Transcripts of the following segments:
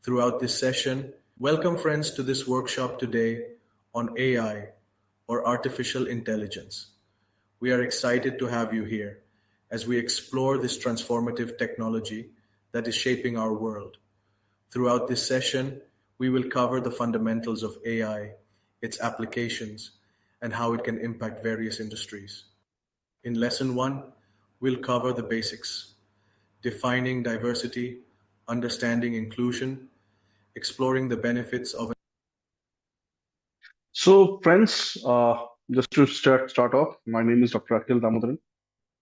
throughout this session. Welcome, friends, to this workshop today on AI or artificial intelligence. We are excited to have you here as we explore this transformative technology that is shaping our world. Throughout this session, we will cover the fundamentals of AI, its applications, and how it can impact various industries. In Lesson 1, we'll cover the basics: defining diversity, understanding inclusion, exploring the benefits of. So, friends, just to start off, my name is Dr. Akhil Damodaran,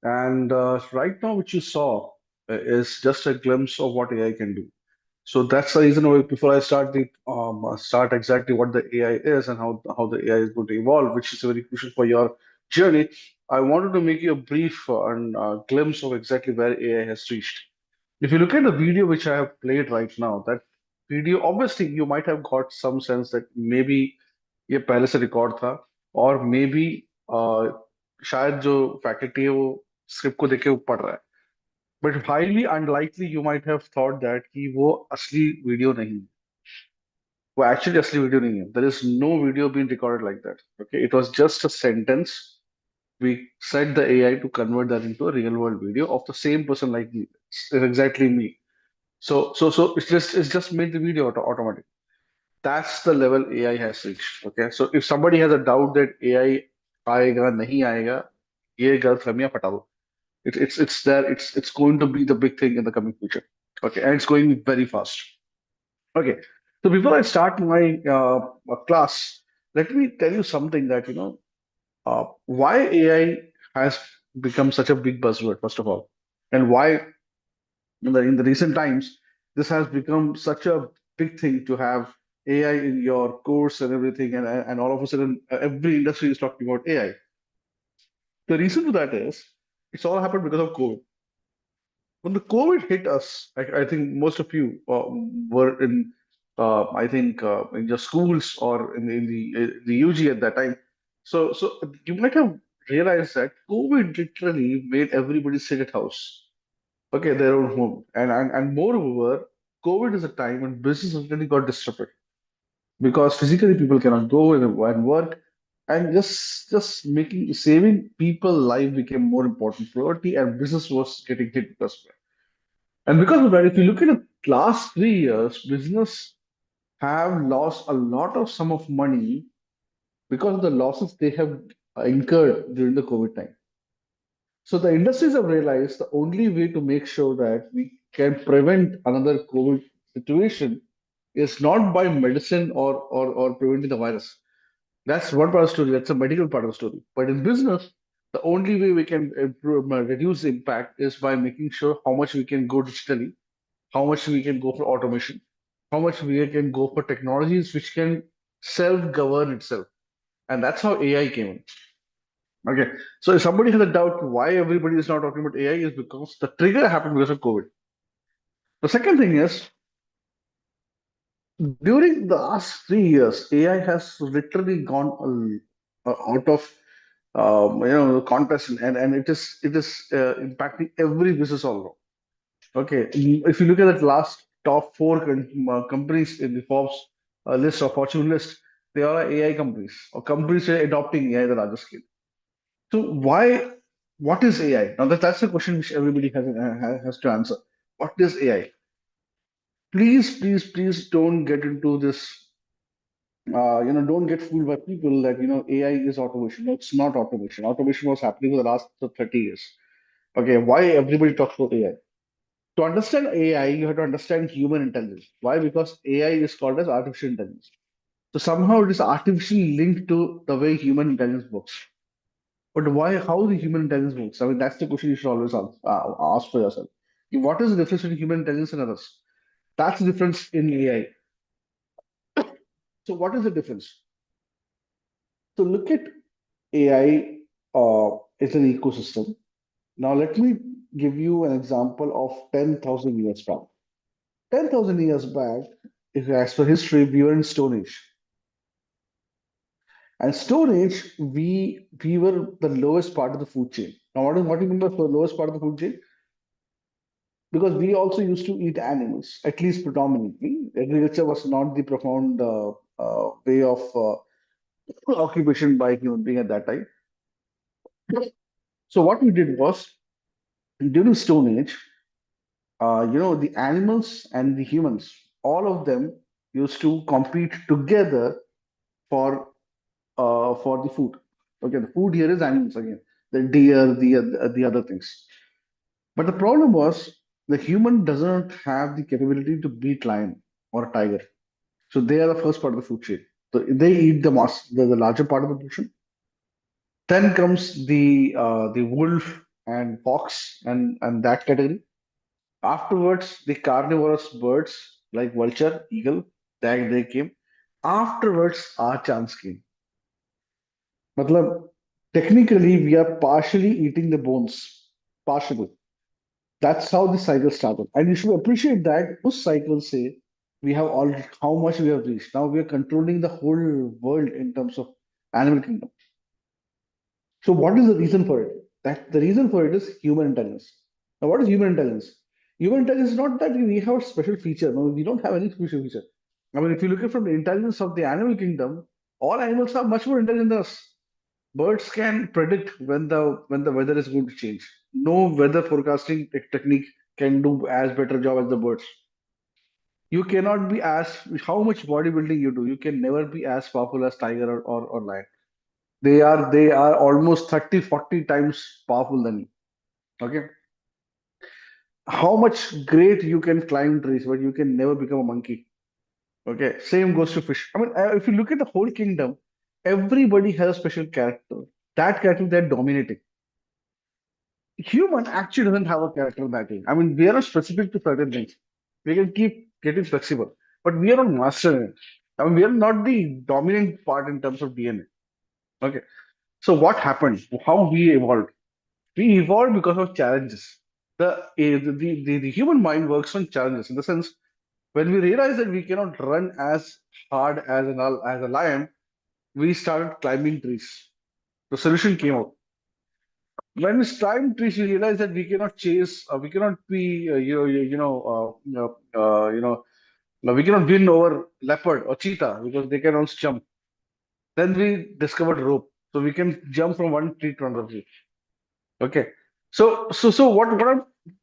and right now, what you saw is just a glimpse of what AI can do. So that's the reason why before I start exactly what the AI is and how the AI is going to evolve, which is very crucial for your journey. I wanted to make you a brief glimpse of exactly where AI has reached. If you look at the video which I have played right now, that video, obviously you might have got some sense that maybe ये पहले से record था और may be शायद जो faculty है वो script को देख के वो पढ़ रहा है but highly unlikely you might have thought that कि वो असली वीडियो नहीं है वो एक्चुअली असली वीडियो नहीं है there is no video being recorded like that okay it was just a sentence we set the AI to convert that into a real world video of the same person like me. It's exactly me. So it's just made the video automatic. That's the level AI has reached. Okay, so if somebody has a doubt that AI आएगा नहीं आएगा, ये गलतफहमियां फटा दो. It's there. It's going to be the big thing in the coming future. Okay, and it's going very fast. Okay, so before I start my class, let me tell you something that why AI has become such a big buzzword, first of all, and why in the recent times this has become such a big thing to have AI in your course and everything, and all of a sudden every industry is talking about AI. The reason for that is it's all happened because of COVID. When the COVID hit us, I think most of you were in, I think, in your schools or in the UG at that time. So you might have realized that COVID literally made everybody sit at house, okay, their own home, and moreover, COVID is a time when business really got disrupted because physically people cannot go and work, and just making saving people life became more important priority, and business was getting hit because of that. And because of that, if you look at the last 3 years, business have lost a lot of sum of money because of the losses they have incurred during the COVID time. So the industries have realized the only way to make sure that we can prevent another COVID situation is not by medicine or preventing the virus. That's one part of the story. That's a medical part of the story. But in business, the only way we can improve, reduce the impact is by making sure how much we can go digitally, how much we can go for automation, how much we can go for technologies which can self-govern itself. And that's how AI came in. Okay. So if somebody has a doubt why everybody is not talking about AI is because the trigger happened because of COVID. The second thing is during the last 3 years, AI has literally gone out of contest, and it is impacting every business all around. Okay, if you look at the last top four companies in the Forbes list or Fortune list, they all are AI companies or companies that are adopting AI at the larger scale. So why? What is AI? Now that's the question which everybody has to answer. What is AI? Please don't get into this. Don't get fooled by people that AI is automation. No, it's not automation. Automation was happening for the last 30 years. Okay, why everybody talks about AI? To understand AI, you have to understand human intelligence. Why? Because AI is called as artificial intelligence. So somehow it is artificially linked to the way human intelligence works. But why? How the human intelligence works? I mean, that's the question you should always ask for yourself. What is the difference between human intelligence and others? That's the difference in AI. So what is the difference? So look at AI as an ecosystem. Now let me give you an example of 10,000 years back. 10,000 years back, if you ask for history, we were in Stone Age. And Stone Age, we were the lowest part of the food chain. Now, what do you mean by the lowest part of the food chain? because we also used to eat animals, at least predominantly. Agriculture was not the profound way of occupation by human being at that time. So what we did was during Stone Age, the animals and the humans, all of them used to compete together for for the food. Okay, the food here is animals again, the deer, the other things. But the problem was the human doesn't have the capability to beat lion or tiger. So they are the first part of the food chain. So they eat the larger part of the portion. Then comes the wolf and fox and that category. Afterwards, the carnivorous birds like vulture, eagle, they came. Afterwards, our chance came. Matlab, technically, we are partially eating the bones. Partially. That's how the cycle started. And you should appreciate that those cycles say we have all how much we have reached. Now we are controlling the whole world in terms of animal kingdom. So what is the reason for it? That the reason for it is human intelligence. Now, what is human intelligence? Human intelligence is not that we have a special feature. No, we don't have any special feature. I mean, if you look at from the intelligence of the animal kingdom, all animals are much more intelligent than us. Birds can predict when the weather is going to change. No weather forecasting technique can do as better job as the birds. You cannot be as how much bodybuilding you do. You can never be as powerful as tiger or lion. They are almost 30, 40 times powerful than you. Okay. How much great you can climb trees, but you can never become a monkey. Okay. Same goes to fish. I mean, if you look at the whole kingdom, everybody has a special character. That character they're dominating. Human actually doesn't have a character that way. I mean, we are not specific to certain things. We can keep getting flexible, but we are not master in it. I mean, we are not the dominant part in terms of DNA. Okay. So what happened? How we evolved? We evolved because of challenges. The human mind works on challenges in the sense when we realized that we cannot run as hard as a lion, we started climbing trees. The solution came out. When we climb trees, we realize that we cannot chase, we cannot be, no, we cannot win over leopard or cheetah because they can also jump. Then we discovered rope, so we can jump from one tree to another tree. Okay. So what I'm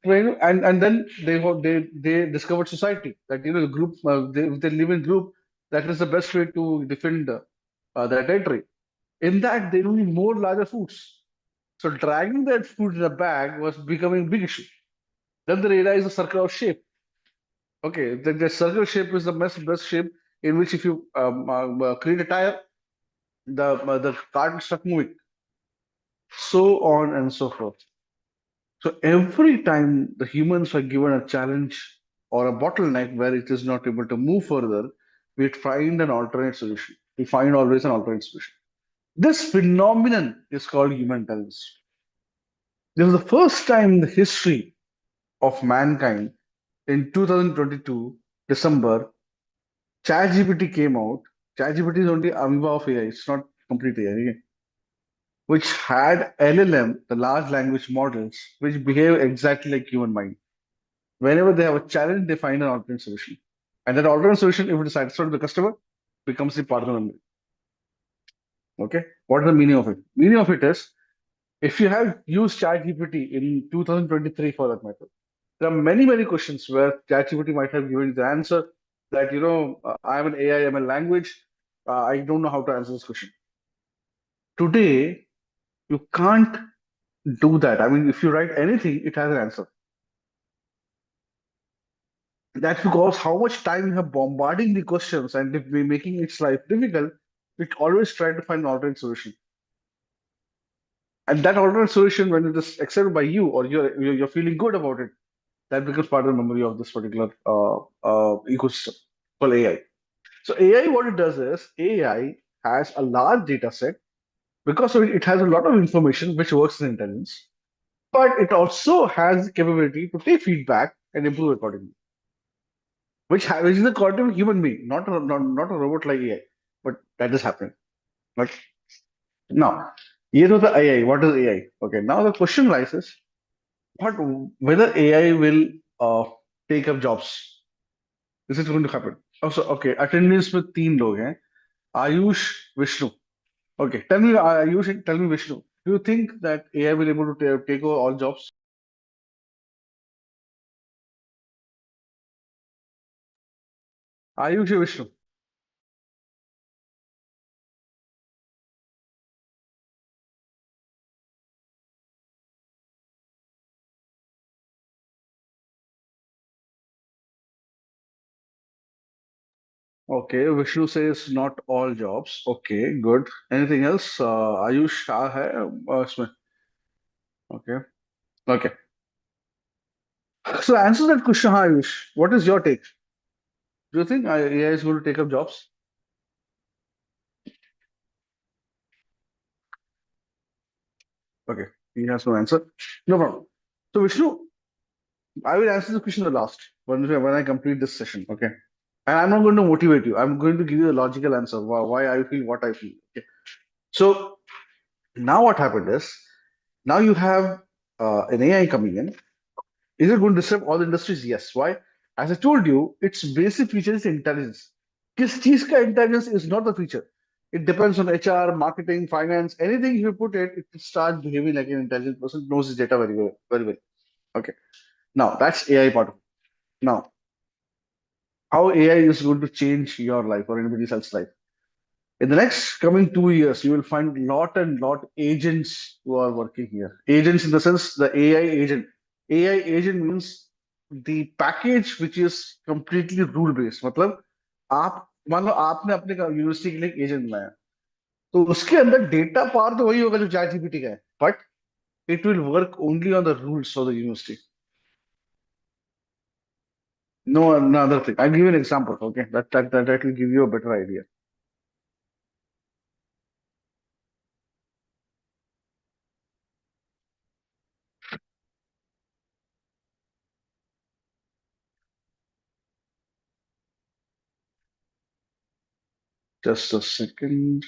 trying to, and then they discovered society that the group if they live in group, that is the best way to defend their territory. In that they need more larger foods. So dragging that food in a bag was becoming a big issue. Then they realized the circle of shape. Okay, the circle shape is the best shape in which if you create a tire, the cart will start moving. So on and so forth. So every time the humans are given a challenge or a bottleneck where it is not able to move further, we find an alternate solution. We find always an alternate solution. This phenomenon is called human intelligence. This is the first time in the history of mankind in 2022, December, ChatGPT came out. ChatGPT is only amoeba of AI, it's not complete AI, okay? Which had LLM, the large language models, which behave exactly like human mind. Whenever they have a challenge, they find an alternate solution. And that alternate solution, if it is satisfied to the customer, becomes the partner memory. Okay. What is the meaning of it? Meaning of it is if you have used ChatGPT in 2023 for that matter, there are many, many questions where ChatGPT might have given the answer that, I'm an AI, I'm a language. I don't know how to answer this question. Today, you can't do that. I mean, if you write anything, it has an answer. That's because how much time you have bombarding the questions and if we're making its life difficult, we always try to find an alternate solution. And that alternate solution, when it is accepted by you or you're feeling good about it, that becomes part of the memory of this particular ecosystem called AI. So AI, what it does is AI has a large data set because of it has a lot of information which works in intelligence, but it also has the capability to take feedback and improve accordingly, which is the quality of a human being, not a robot like AI, but that is happening. Right now, here was the AI. What is AI? Okay, now the question rises: what whether AI will uh, take up jobs. This is going to happen. Also, okay, attendance में तीन लोग हैं. Ayush, Vishnu. Okay, tell me, Ayush, and tell me, Vishnu. Do you think that AI will be able to take over all jobs? Ayush, Vishnu. Okay, Vishnu says not all jobs. Okay, good. Anything else? Ayush है इसमें. Okay, okay. So answer that question, Ayush. What is your take? Do you think AI is going to take up jobs? Okay, he has no answer. No problem. So Vishnu, I will answer the question the last when I complete this session. Okay, and I'm not going to motivate you. I'm going to give you a logical answer why I feel what I feel. Okay. So now what happened is now you have an AI coming in. Is it going to disrupt all industries? Yes. Why? As I told you, its basic feature is intelligence. किस चीज का intelligence is not the feature. It depends on HR, marketing, finance, anything you put it, it starts behaving like an intelligent person, knows his data very well, very well. Okay. Now that's AI part of it. Now, how AI is going to change your life or anybody else's life? In the next coming 2 years, you will find lot and lot agents who are working here. Agents in the sense the AI agent. AI agent means the package which is completely rule based. मतलब आप मान लो आपने अपने university के लिए एक agent बनाया तो उसके अंदर डेटा पार तो वही होगा जो चैट जीपीटी का है but it will work only on the rules of the university. No another thing. I'll give you an example. Okay, that will give you a better idea. Just a second.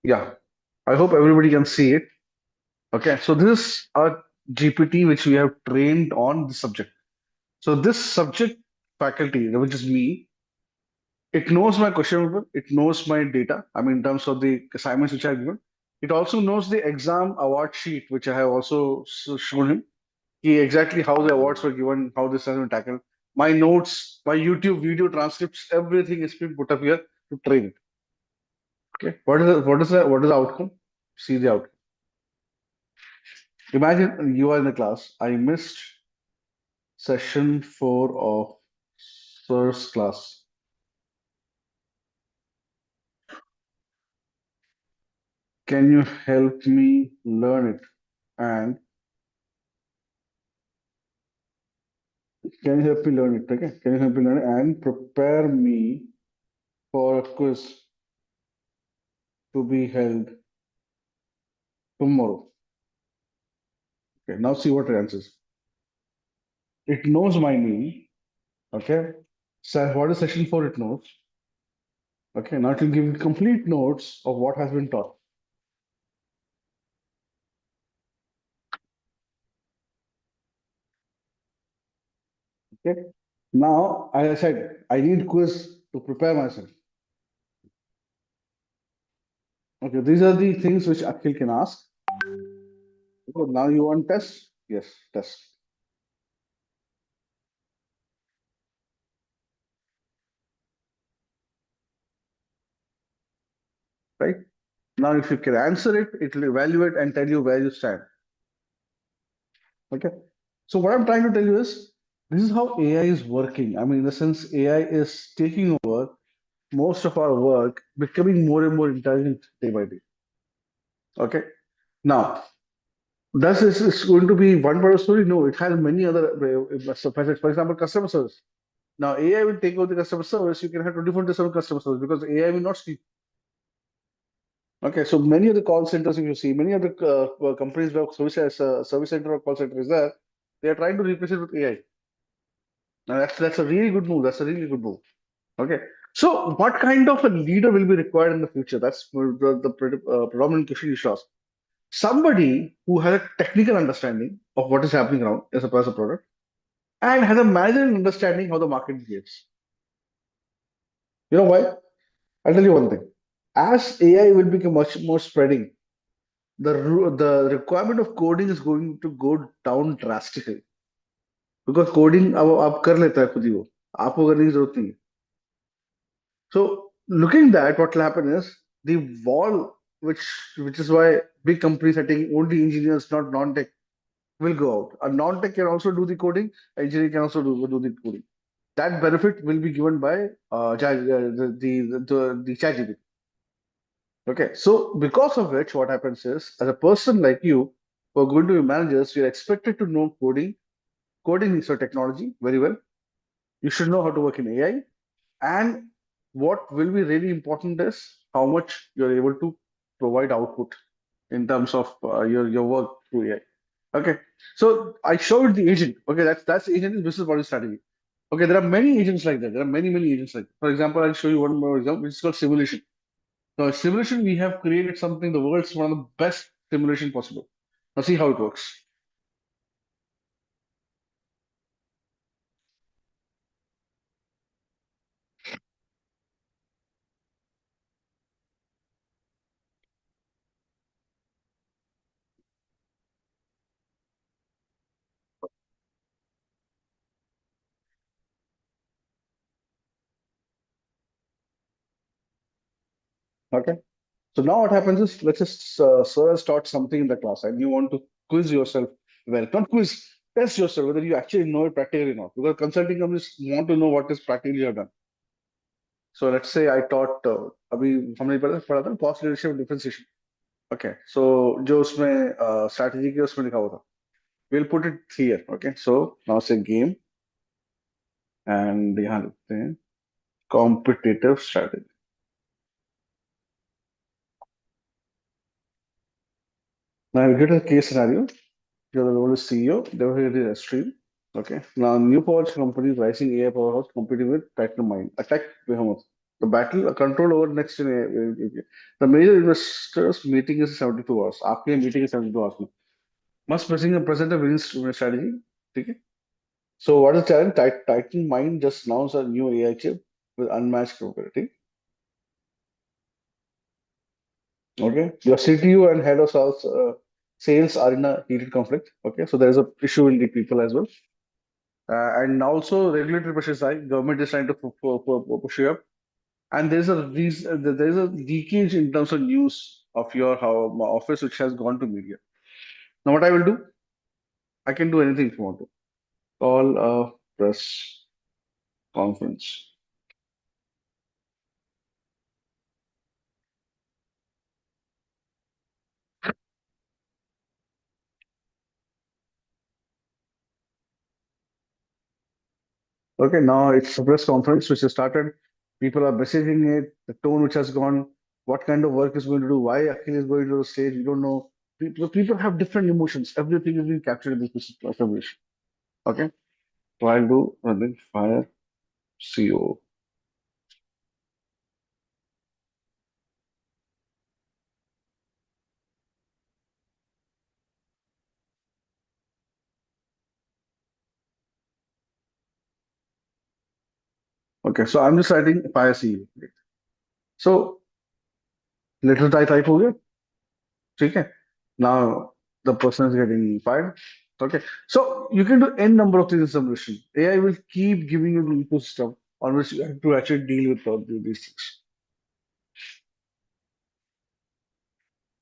Yeah, I hope everybody can see it. Okay, so this is a GPT which we have trained on the subject. So this subject faculty, which is me, it knows my question paper, it knows my data. I mean, in terms of the assignments which I've given. It also knows the exam award sheet, which I have also shown him. Exactly how the awards were given, how this has been tackled. My notes, my YouTube video transcripts, everything is being put up here to train it. Okay, what is the outcome? See the outcome. Imagine you are in the class. I missed session 4 of Sir's class. Can you help me learn it? And can you help me learn it? Okay? Can you help me learn it and prepare me for a quiz to be held tomorrow? Okay, now see what it answers. It knows my name. Okay. So what is session 4? It knows. Okay, now it will give you complete notes of what has been taught. Okay. Now, as I said, I need quiz to prepare myself. Okay, these are the things which Akhil can ask. So now you want test? Yes, test. Right? Now, if you can answer it, it will evaluate and tell you where you stand. Okay. So what I'm trying to tell you is this is how AI is working. I mean, in the sense AI is taking over most of our work, becoming more and more intelligent day by day. Okay. Now, does this is going to be one part of the story? No, it has many other facets. For example, customer service. Now, AI will take over the customer service. You can have 24/7 customer service because AI will not sleep. Okay, so many of the call centers, if you see, many of the companies where service center or call center is there, they are trying to replace it with AI. Now, that's a really good move. That's a really good move. Okay, so what kind of a leader will be required in the future? That's the predominant question you should ask. Somebody who has a technical understanding of what is happening around as a product and has a managerial understanding how the market behaves. You know why? I'll tell you one thing. As AI will become much more spreading, the requirement of coding is going to go down drastically because coding अब आप कर लेता है खुद ही वो आपको करने की जरूरत नहीं है. So looking that, what will happen is the wall, which which is why big companies are taking only engineers, not non-tech, will go out. A non-tech can also do the coding. Engineer can also do the coding. That benefit will be given by the ChatGPT. Okay, so because of which, what happens is, as a person like you, who are going to be managers, you're expected to know coding. Coding is your technology very well. You should know how to work in AI. And what will be really important is how much you're able to provide output in terms of your work through AI. Okay, so I showed the agent. Okay, that's the agent is business model strategy. Okay, there are many agents like that. There are many agents like that. For example, I'll show you one more example, which is called simulation. Now, simulation, we have created something, the world's one of the best simulation possible. Now, see how it works. Okay. So now what happens is, let's just sir has taught something in the class, and you want to quiz yourself. Well, not quiz, test yourself whether you actually know it practically or not. Because consulting companies want to know what is practically you have done. So let's say I taught अभी हमने पढ़ा था cost leadership and differentiation. Okay. So जो उसमें strategy के उसमें लिखा हुआ था. We'll put it here. Okay. So now say game and यहाँ लिखते हैं competitive strategy. Now I'll get a case scenario. You're the role is CEO, definitely a stream. Okay. Now, new power companies rising AI powerhouse competing with Titan Mind. Attack Behemoth. The battle control over next gen AI. The major investors meeting is 72 hours. आपके meeting is 72 hours में. Must present a winning strategy. ठीक है. So what is the challenge? Titan Mind just announced a new AI chip with unmatched capability. Okay. Your CTU and head of sales are in a heated conflict. Okay. So there is a issue in the people as well. And also regulatory pressure side, government is trying to push you up. And there's a leakage in terms of news of your office which has gone to media. Now what I will do, I can do anything if you want to. Call a press conference. Okay, now it's a press conference which has started. People are messaging it, the tone which has gone, what kind of work is going to do, why Akhil is going to the stage, we don't know. People have different emotions. Everything is being captured in this information. Okay, so I'll do running fire CO. Okay, so I'm just writing fire CO. So little type हो गया, ठीक है? Now the person is getting fired. Okay, so you can do n number of things in simulation. AI will keep giving you the ecosystem on which you have to actually deal with all these things.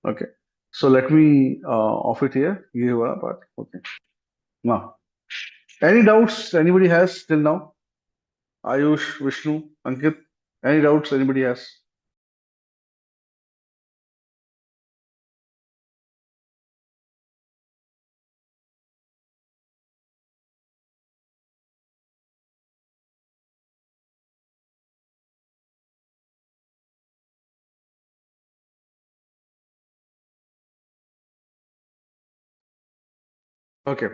Okay, so let me off it here. ये वाला part. Okay. Now, any doubts anybody has till now? Ayush, Vishnu, Ankit, any doubts anybody has? Okay,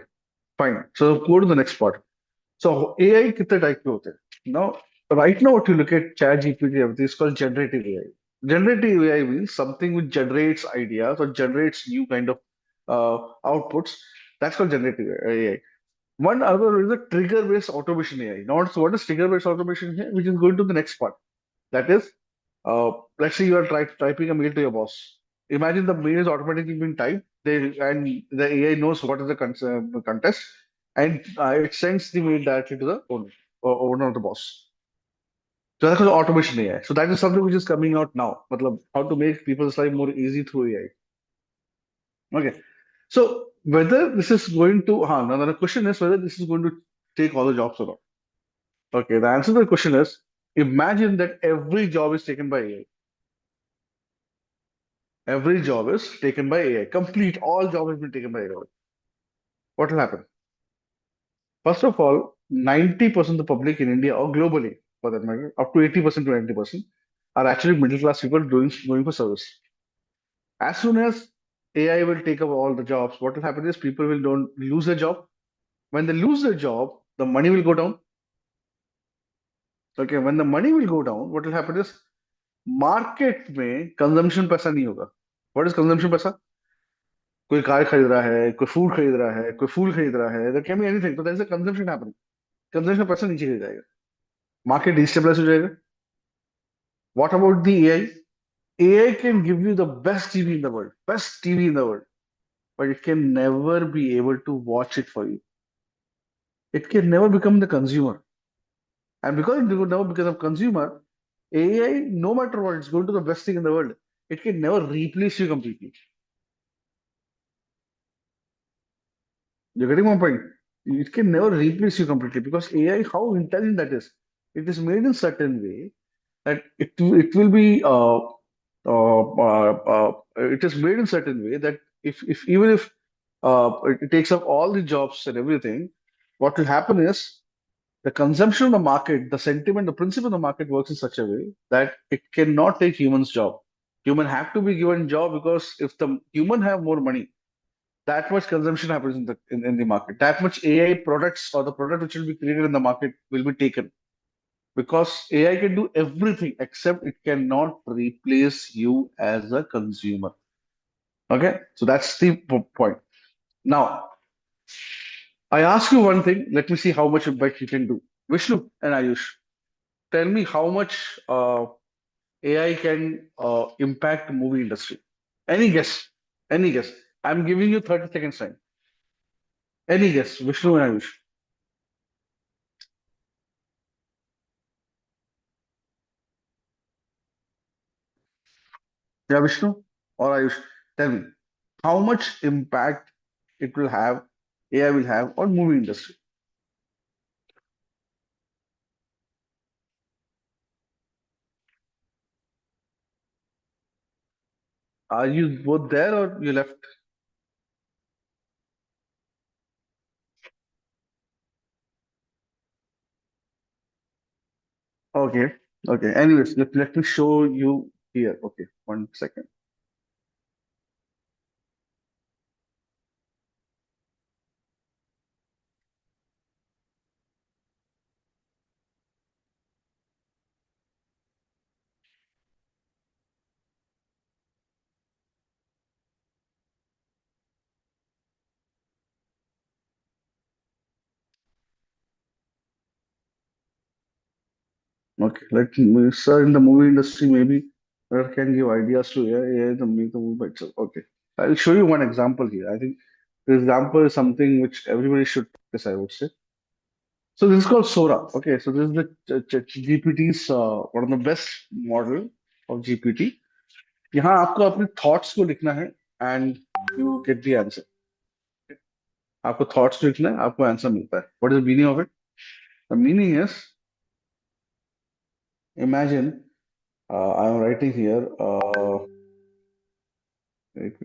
fine. So go to the next part. So AI कितने type के होते हैं? Now, right now, what you look at ChatGPT, everything is called generative AI. Generative AI means something which generates ideas or generates new kind of outputs. That's called generative AI. One other is a trigger-based automation AI. Now, so what is trigger-based automation here? Which is going to the next part. That is, let's say you are typing a mail to your boss. Imagine the mail is automatically being typed, and the AI knows what is the contest, and it sends the mail directly to the owner of the boss. So that's called automation AI. So that is something which is coming out now. Matlab, how to make people's life more easy through AI. Okay. So whether this is going to, now the question is whether this is going to take all the jobs or not. Okay. The answer to the question is, imagine that every job is taken by AI. Every job is taken by AI. Complete all jobs have been taken by AI. What will happen? First of all, 90% of the public in India or globally, for that matter, up to 80% to 90%, are actually middle class people going for service. As soon as AI will take over all the jobs, what will happen is people will don't lose their job. When they lose their job, the money will go down. Okay, when the money will go down, what will happen is market में consumption पैसा नहीं होगा. What is consumption पैसा? कोई car खरीद रहा है, कोई फूड खरीद रहा है, कोई फूल खरीद रहा है. There can be anything. So there is a consumption happening. Consumption पैसा नीचे गिर जाएगा. Market destabilize हो जाएगा. What about the AI? AI can give you the best TV in the world, best TV in the world, but it can never be able to watch it for you. It can never become the consumer. And because it will never become a consumer, AI, no matter what, it's going to the best thing in the world. It can never replace you completely. You're getting my point? It can never replace you completely because AI, how intelligent that is. It is made in certain way that it will be it is made in certain way that if even if it takes up all the jobs and everything, what will happen is the consumption of the market, the sentiment, the principle of the market works in such a way that it cannot take humans' job. Human have to be given job because if the human have more money, that much consumption happens in the market. That much AI products or the product which will be created in the market will be taken because AI can do everything except it cannot replace you as a consumer. Okay, so that's the point. Now, I ask you one thing. Let me see how much impact you can do. Vishnu and Ayush, tell me how much AI can impact movie industry. Any guess? Any guess? I'm giving you 30 seconds time. Any guess? Vishnu and Ayush. Yeah, Vishnu or Ayush, tell me how much impact it will have, AI will have on movie industry. Are you both there or you left? Okay, okay. Anyways, let me show you here. Okay, 1 second. Okay, let me, sir, in the movie industry, maybe that can give ideas to AI to make the movie by itself. Okay, I'll show you one example here. I think the example is something which everybody should practice, I would say. So this is called Sora. Okay, so this is the GPT's one of the best model of GPT. यहाँ आपको अपने thoughts को लिखना है and you get the answer. आपको thoughts लिखना है, आपको answer मिलता है. What is the meaning of it? The meaning is, imagine I'm writing here. Wait,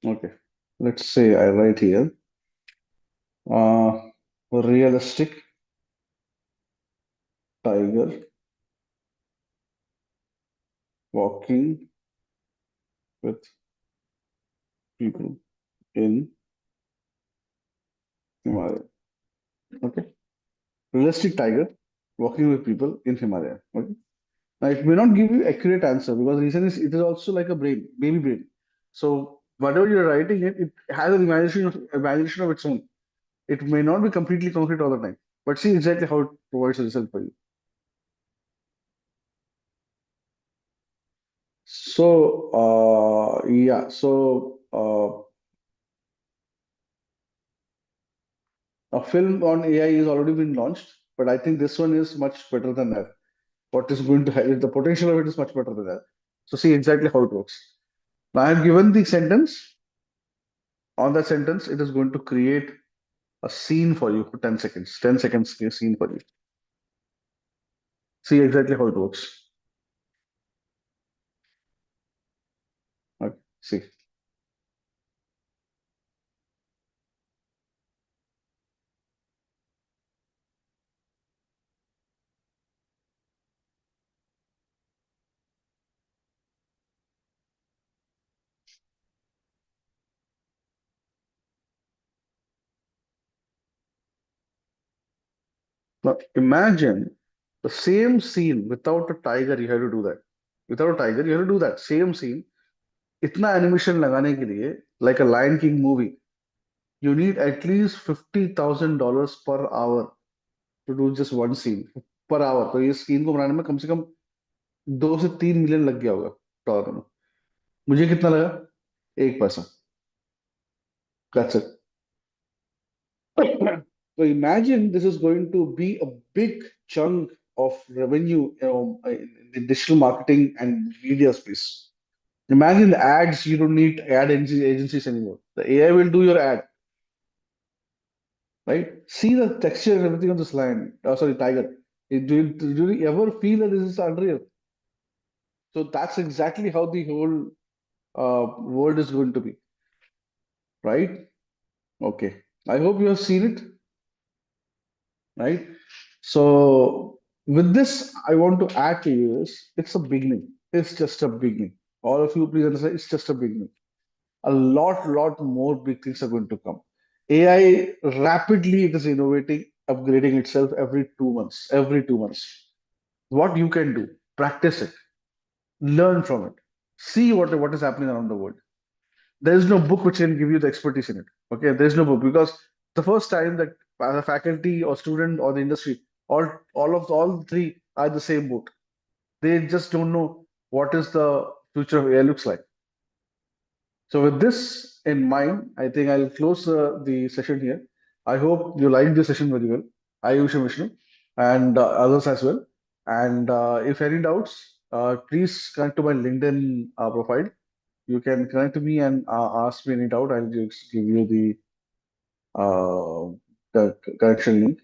okay, let's say I write here uh, realistic tiger walking with people in Himalaya. Okay. Realistic tiger walking with people in Himalaya. Okay. Now it may not give you accurate answer because reason is it is also like a brain, baby brain. So whatever you're writing it has an imagination of its own. It may not be completely concrete all the time. But see exactly how it provides a result for you. So yeah, so a film on AI is already been launched, but I think this one is much better than that. What is going to have the potential of it is much better than that. So see exactly how it works. Now I have given the sentence. On that sentence, it is going to create a scene for you for 10 seconds. 10 seconds scene for you. See exactly how it works. Okay. See. Now imagine the same scene without a tiger, you have to do that. Without a tiger, you have to do that. Same scene. इतना animation लगाने के लिए, like a Lion King movie, you need at least $50,000 per hour to do just one scene per hour. तो ये scene को बनाने में कम से कम 2 से 3 मिलियन लग गया होगा डॉलर में. मुझे कितना लगा? 1 पैसा. That's it. So imagine this is going to be a big chunk of revenue, in the digital marketing and media space. Imagine the ads, you don't need agencies anymore. The AI will do your ad, right? See the texture and everything on this lion. Oh, sorry, tiger. Do you ever feel that this is unreal? So that's exactly how the whole world is going to be, right? Okay. I hope you have seen it, right? So with this, I want to add to you is it's a beginning. It's just a beginning. All of you, please understand, it's just a beginning. A lot more big things are going to come. AI rapidly it is innovating, upgrading itself every 2 months. Every 2 months. What you can do, practice it, learn from it, see what is happening around the world. There is no book which can give you the expertise in it. Okay, there is no book because the first time that the faculty or student or the industry, all three are the same boat. They just don't know what is the future of AI looks like. So with this in mind, I think I'll close the session here. I hope you liked the session very well. I wish you Vishnu and others as well. And if any doubts, please connect to my LinkedIn profile. You can connect to me and ask me any doubt. I'll just give you uh, the connection link.